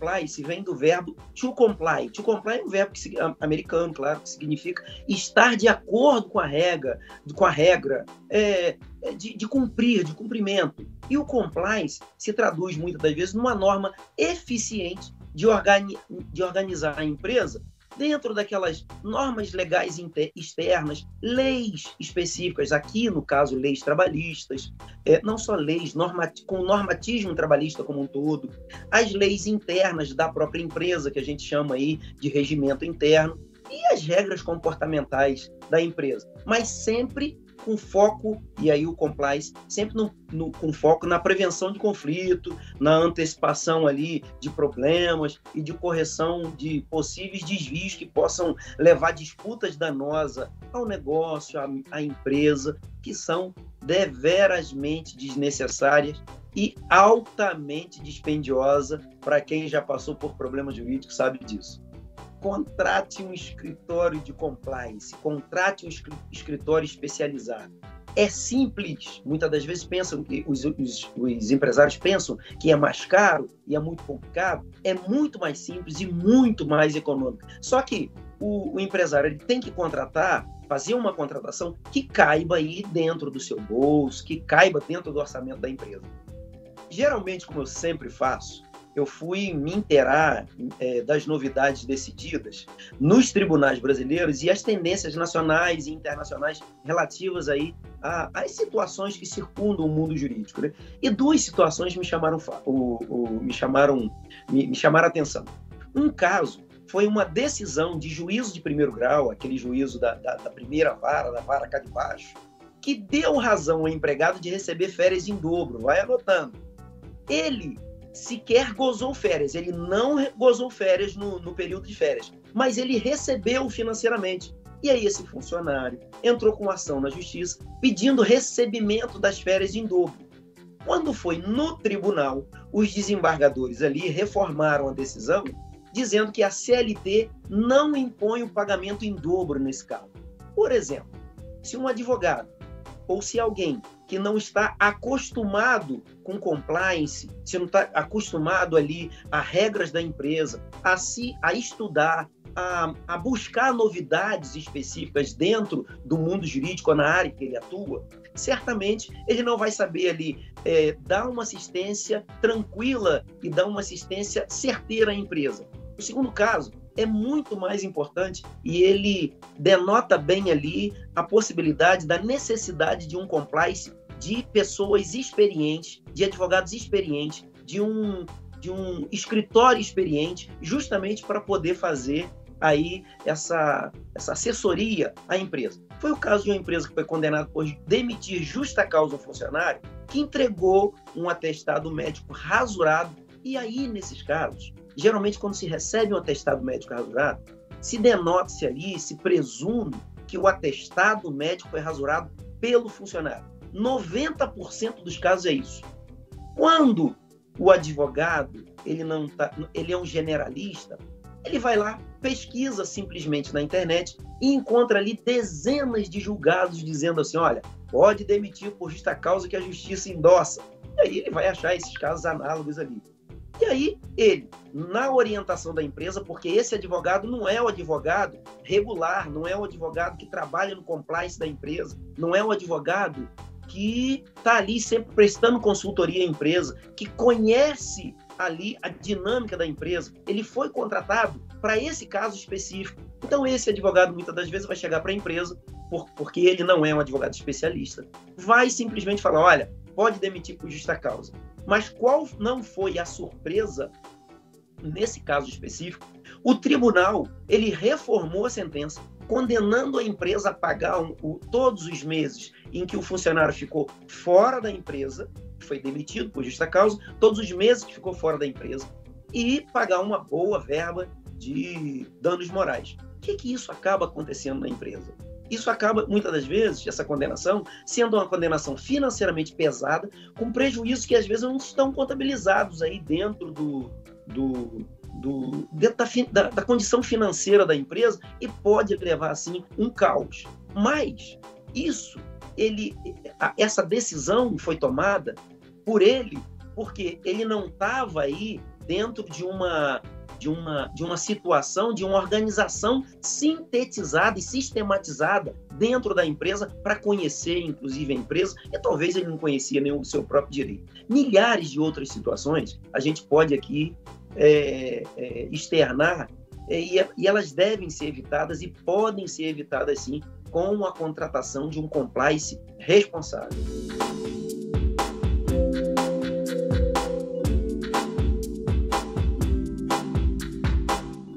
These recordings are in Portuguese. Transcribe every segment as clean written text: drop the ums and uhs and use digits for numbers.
compliance vem do verbo to comply. To comply é um verbo americano, claro, que significa estar de acordo com a regra, de cumprir, de cumprimento. E o compliance se traduz, muitas das vezes, numa norma eficiente de organizar a empresa dentro daquelas normas legais externas, leis específicas, aqui no caso leis trabalhistas, não só leis, com normatismo trabalhista como um todo, as leis internas da própria empresa, que a gente chama aí de regimento interno, e as regras comportamentais da empresa, mas sempre com foco, e aí o compliance, sempre com foco na prevenção de conflito, na antecipação ali de problemas e de correção de possíveis desvios que possam levar disputas danosas ao negócio, à empresa, que são deverasmente desnecessárias e altamente dispendiosas para quem já passou por problemas jurídicos, sabe disso. Contrate um escritório de compliance, contrate um escritório especializado. É simples, muitas das vezes pensam que os empresários pensam que é mais caro e é muito complicado, é muito mais simples e muito mais econômico. Só que o empresário ele tem que fazer uma contratação que caiba aí dentro do seu bolso, que caiba dentro do orçamento da empresa. Geralmente, como eu sempre faço, eu fui me inteirar das novidades decididas nos tribunais brasileiros e as tendências nacionais e internacionais relativas aí às situações que circundam o mundo jurídico, né? E duas situações me chamaram a atenção. Um caso foi uma decisão de juízo de primeiro grau, aquele juízo da primeira vara, da vara cá de baixo, que deu razão ao empregado de receber férias em dobro. Vai anotando. Ele sequer gozou férias, ele não gozou férias no período de férias, mas ele recebeu financeiramente. E aí esse funcionário entrou com ação na justiça pedindo recebimento das férias em dobro. Quando foi no tribunal, os desembargadores ali reformaram a decisão, dizendo que a CLT não impõe o pagamento em dobro nesse caso. Por exemplo, se um advogado ou se alguém que não está acostumado com compliance, se não está acostumado ali a regras da empresa, a estudar, a buscar novidades específicas dentro do mundo jurídico ou na área que ele atua, certamente ele não vai saber ali dar uma assistência tranquila e dar uma assistência certeira à empresa. O segundo caso é muito mais importante e ele denota bem ali a possibilidade da necessidade de um compliance de pessoas experientes, de advogados experientes, de um escritório experiente, justamente para poder fazer aí essa assessoria à empresa. Foi o caso de uma empresa que foi condenada por demitir justa causa um funcionário que entregou um atestado médico rasurado. E aí, nesses casos, geralmente quando se recebe um atestado médico rasurado, se denota-se ali, se presume que o atestado médico foi rasurado pelo funcionário. 90% dos casos é isso. Quando o advogado ele é um generalista, ele vai lá, pesquisa simplesmente na internet e encontra ali dezenas de julgados dizendo assim, olha, pode demitir por justa causa que a justiça endossa. E aí ele vai achar esses casos análogos ali. E aí ele, na orientação da empresa, porque esse advogado não é o advogado regular, não é o advogado que trabalha no compliance da empresa, não é o advogado que está ali sempre prestando consultoria à empresa, que conhece ali a dinâmica da empresa. Ele foi contratado para esse caso específico. Então esse advogado muitas das vezes vai chegar para a empresa, porque ele não é um advogado especialista, vai simplesmente falar, olha, pode demitir por justa causa. Mas qual não foi a surpresa nesse caso específico? O tribunal ele reformou a sentença, condenando a empresa a pagar todos os meses em que o funcionário ficou fora da empresa, foi demitido por justa causa, todos os meses que ficou fora da empresa, e pagar uma boa verba de danos morais. O que isso acaba acontecendo na empresa? Isso acaba, muitas das vezes, essa condenação, sendo uma condenação financeiramente pesada, com prejuízos que às vezes não estão contabilizados aí dentro da condição financeira da empresa e pode levar, assim, um caos. Mas essa decisão foi tomada por ele porque ele não estava aí dentro de uma situação, de uma organização sintetizada e sistematizada dentro da empresa para conhecer, inclusive, a empresa, e talvez ele não conhecia nenhum do seu próprio direito. Milhares de outras situações a gente pode aqui externar, e elas devem ser evitadas e podem ser evitadas, sim, com a contratação de um compliance responsável.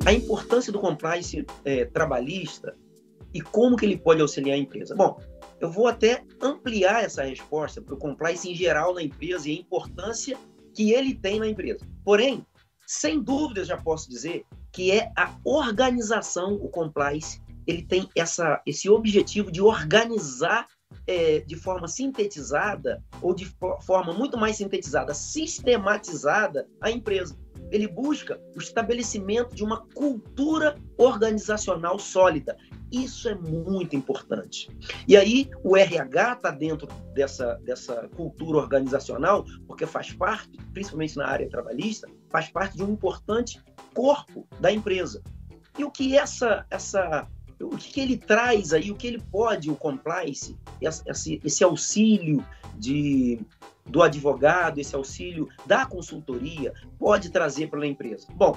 A importância do compliance trabalhista e como que ele pode auxiliar a empresa. Bom, eu vou até ampliar essa resposta para o compliance em geral na empresa e a importância que ele tem na empresa. Porém, sem dúvida, já posso dizer que é a organização, o compliance, ele tem esse objetivo de organizar de forma sintetizada, ou de forma muito mais sintetizada, sistematizada, a empresa. Ele busca o estabelecimento de uma cultura organizacional sólida. Isso é muito importante. E aí, o RH está dentro dessa cultura organizacional, porque faz parte, principalmente na área trabalhista, faz parte de um importante corpo da empresa. E o que o que ele traz aí, o que ele pode, o compliance, esse auxílio do advogado, esse auxílio da consultoria, pode trazer para a empresa? Bom,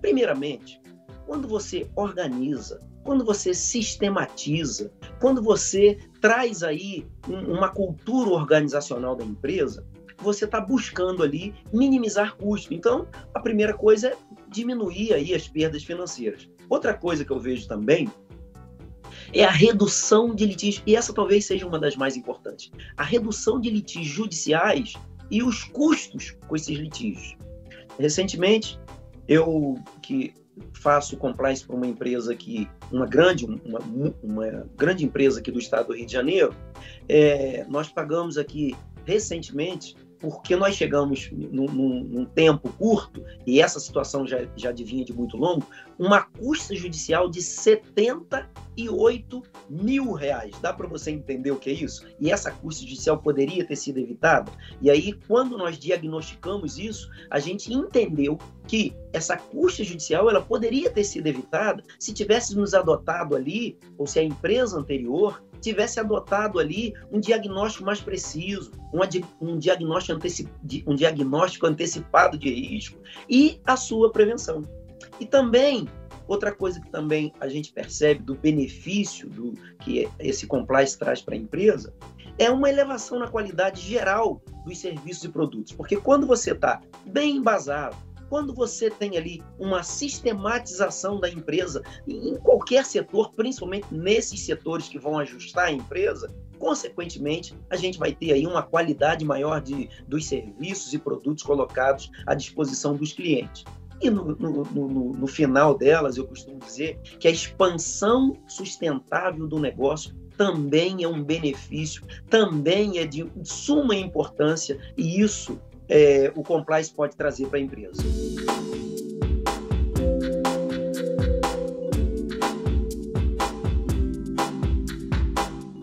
primeiramente, quando você organiza, quando você sistematiza, quando você traz aí uma cultura organizacional da empresa, você está buscando ali minimizar custos. Então, a primeira coisa é diminuir aí as perdas financeiras. Outra coisa que eu vejo também é a redução de litígios, e essa talvez seja uma das mais importantes. A redução de litígios judiciais e os custos com esses litígios. Recentemente, eu que faço compliance para uma empresa uma grande empresa aqui do estado do Rio de Janeiro, nós pagamos aqui recentemente, porque nós chegamos num tempo curto, e essa situação já vinha de muito longo, uma custa judicial de R$78 mil. Dá para você entender o que é isso? E essa custa judicial poderia ter sido evitada? E aí, quando nós diagnosticamos isso, a gente entendeu que essa custa judicial ela poderia ter sido evitada se tivéssemos adotado ali, ou se a empresa anterior tivesse adotado ali um diagnóstico mais preciso, um diagnóstico antecipado de risco e a sua prevenção. E também, outra coisa que também a gente percebe do benefício que esse compliance traz para a empresa é uma elevação na qualidade geral dos serviços e produtos. Porque quando você está bem embasado, quando você tem ali uma sistematização da empresa em qualquer setor, principalmente nesses setores que vão ajustar a empresa, consequentemente, a gente vai ter aí uma qualidade maior dos serviços e produtos colocados à disposição dos clientes. E no final delas, eu costumo dizer que a expansão sustentável do negócio também é um benefício, também é de suma importância, e isso o compliance pode trazer para a empresa.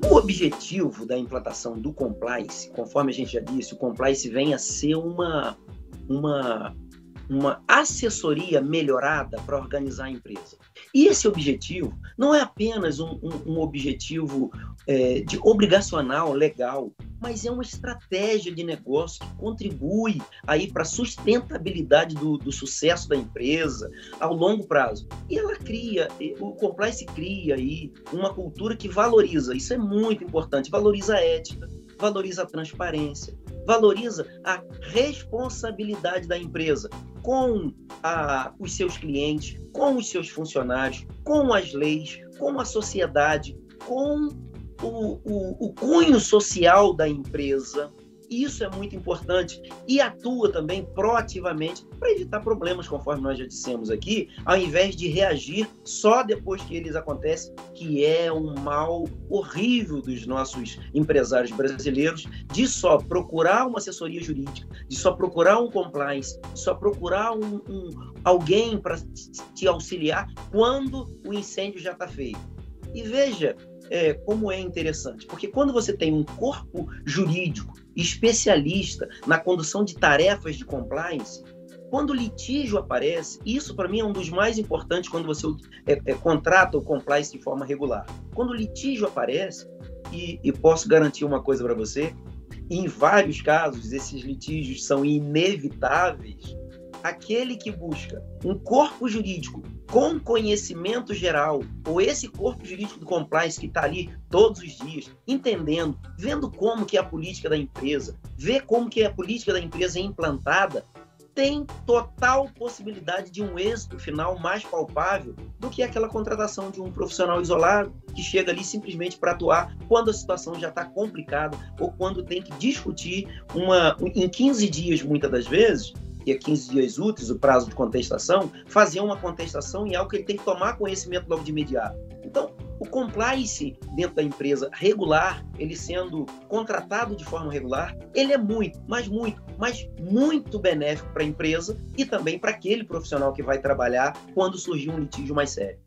O objetivo da implantação do compliance, conforme a gente já disse, o compliance vem a ser uma assessoria melhorada para organizar a empresa. E esse objetivo não é apenas um objetivo de obrigacional, legal, mas é uma estratégia de negócio que contribui aí para a sustentabilidade do sucesso da empresa ao longo prazo. E o compliance cria aí uma cultura que valoriza, isso é muito importante, valoriza a ética, valoriza a transparência, valoriza a responsabilidade da empresa com os seus clientes, com os seus funcionários, com as leis, com a sociedade, com o cunho social da empresa. Isso é muito importante e atua também proativamente para evitar problemas, conforme nós já dissemos aqui, ao invés de reagir só depois que eles acontecem, que é um mal horrível dos nossos empresários brasileiros, de só procurar uma assessoria jurídica, de só procurar um compliance, de só procurar alguém para te auxiliar quando o incêndio já está feito. E veja como é interessante, porque quando você tem um corpo jurídico especialista na condução de tarefas de compliance, Quando o litígio aparece, isso para mim é um dos mais importantes quando você contrata o compliance de forma regular. Quando o litígio aparece, e posso garantir uma coisa para você, em vários casos esses litígios são inevitáveis, aquele que busca um corpo jurídico com conhecimento geral, ou esse corpo jurídico do compliance que está ali todos os dias, entendendo, vendo como que é a política da empresa, vê como que a política da empresa é implantada, tem total possibilidade de um êxito final mais palpável do que aquela contratação de um profissional isolado que chega ali simplesmente para atuar quando a situação já está complicada ou quando tem que discutir em 15 dias, muitas das vezes, que é 15 dias úteis, o prazo de contestação, fazer uma contestação em algo que ele tem que tomar conhecimento logo de imediato. Então, o compliance dentro da empresa regular, ele sendo contratado de forma regular, ele é muito, mas muito benéfico para a empresa e também para aquele profissional que vai trabalhar quando surgir um litígio mais sério.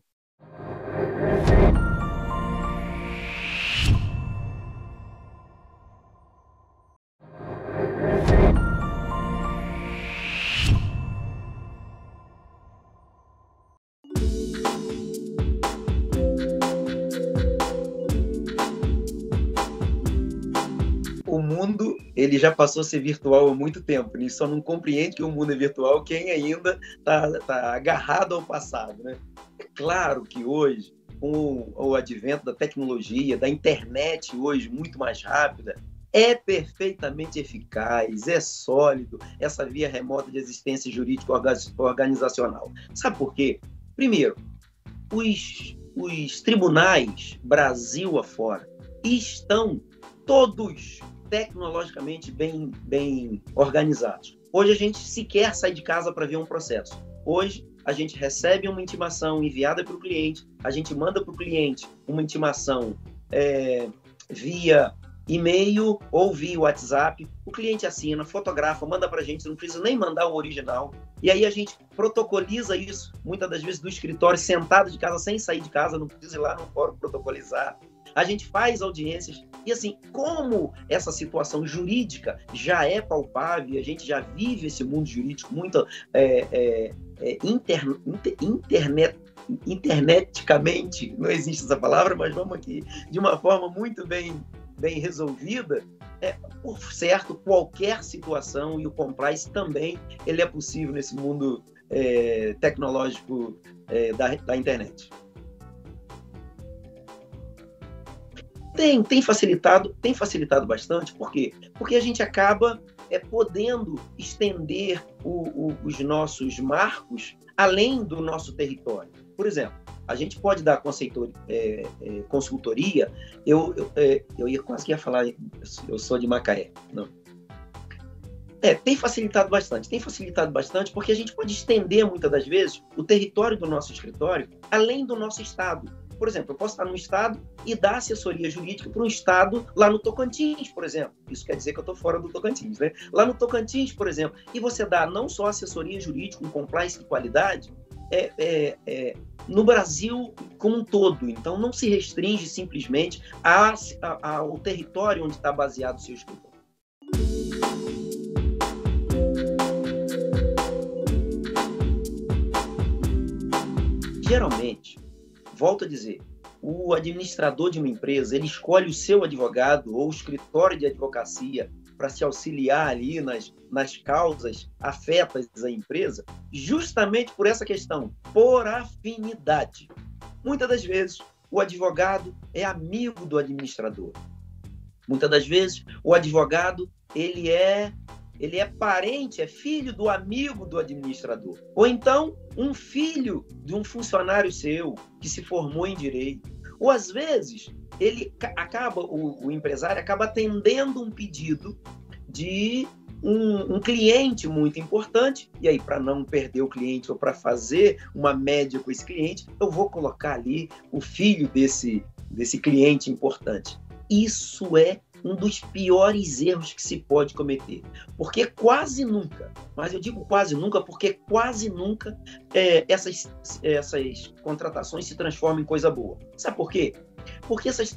O mundo, ele já passou a ser virtual há muito tempo, ele só não compreende que o mundo é virtual quem ainda está agarrado ao passado, né? É claro que hoje, com o advento da tecnologia, da internet hoje muito mais rápida, é perfeitamente eficaz, é sólido essa via remota de existência jurídica organizacional. Sabe por quê? Primeiro, os tribunais, Brasil afora, estão todos tecnologicamente bem organizados. Hoje a gente sequer sai de casa para ver um processo. Hoje a gente recebe uma intimação enviada para o cliente, a gente manda para o cliente uma intimação via e-mail ou via WhatsApp, o cliente assina, fotografa, manda para a gente, não precisa nem mandar o original, e aí a gente protocoliza isso, muitas das vezes do escritório, sentado de casa, sem sair de casa, não precisa ir lá no fórum protocolizar. A gente faz audiências, e assim, como essa situação jurídica já é palpável, a gente já vive esse mundo jurídico muito interneticamente, não existe essa palavra, mas vamos aqui, de uma forma muito bem resolvida, por certo, qualquer situação, e o compliance também, ele é possível nesse mundo tecnológico da internet. Tem facilitado bastante, por quê? Porque a gente acaba podendo estender os nossos marcos além do nosso território. Por exemplo, a gente pode dar consultoria, eu quase que ia falar, eu sou de Macaé, não. Tem facilitado bastante porque a gente pode estender muitas das vezes o território do nosso escritório além do nosso estado. Por exemplo, eu posso estar num estado e dar assessoria jurídica para um estado lá no Tocantins, por exemplo. Isso quer dizer que eu estou fora do Tocantins, né? Lá no Tocantins, por exemplo, e você dá não só assessoria jurídica, um compliance de qualidade, no Brasil como um todo. Então, não se restringe simplesmente ao território onde está baseado o seu escritório. Geralmente, volto a dizer, o administrador de uma empresa, ele escolhe o seu advogado ou o escritório de advocacia para se auxiliar ali nas causas afetas à empresa, justamente por essa questão, por afinidade. Muitas das vezes, o advogado é amigo do administrador. Muitas das vezes, o advogado, ele é parente, é filho do amigo do administrador. Ou então, um filho de um funcionário seu que se formou em direito. Ou, às vezes, o empresário acaba atendendo um pedido de um cliente muito importante, e aí, para não perder o cliente ou para fazer uma média com esse cliente, eu vou colocar ali o filho desse cliente importante. Isso é um dos piores erros que se pode cometer. Porque quase nunca, mas eu digo quase nunca, porque quase nunca essas contratações se transformam em coisa boa. Sabe por quê? Porque essas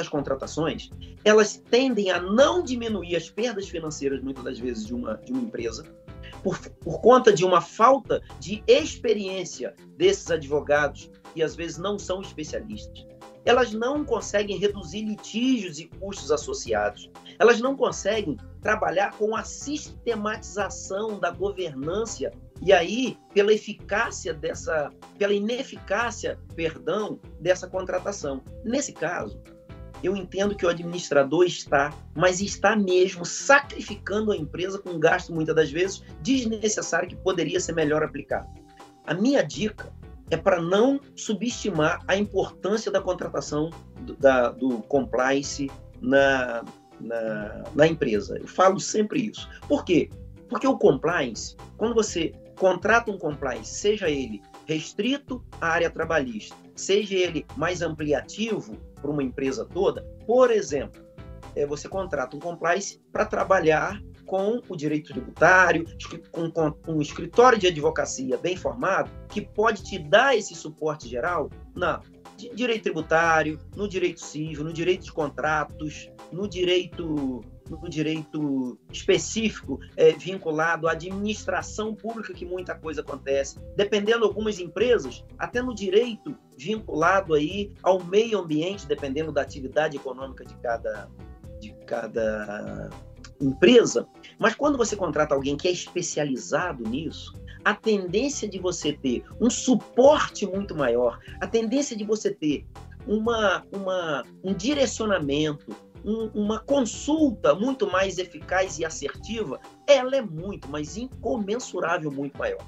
contratações, elas tendem a não diminuir as perdas financeiras, muitas das vezes, de uma empresa, por conta de uma falta de experiência desses advogados, que às vezes não são especialistas. Elas não conseguem reduzir litígios e custos associados. Elas não conseguem trabalhar com a sistematização da governança e aí pela ineficácia, dessa contratação. Nesse caso, eu entendo que o administrador mas está mesmo sacrificando a empresa com um gasto, muitas das vezes, desnecessário que poderia ser melhor aplicado. A minha dica é para não subestimar a importância da contratação do compliance na empresa. Eu falo sempre isso. Por quê? Porque o compliance, quando você contrata um compliance, seja ele restrito à área trabalhista, seja ele mais ampliativo para uma empresa toda, por exemplo, você contrata um compliance para trabalhar com o direito tributário, com um escritório de advocacia bem formado, que pode te dar esse suporte geral no direito tributário, no direito civil, no direito de contratos, no direito específico vinculado à administração pública, que muita coisa acontece, dependendo de algumas empresas, até no direito vinculado aí ao meio ambiente, dependendo da atividade econômica de cada empresa. Mas quando você contrata alguém que é especializado nisso, a tendência de você ter um suporte muito maior, a tendência de você ter um direcionamento, uma consulta muito mais eficaz e assertiva, ela é muito, mas incomensurável, muito maior.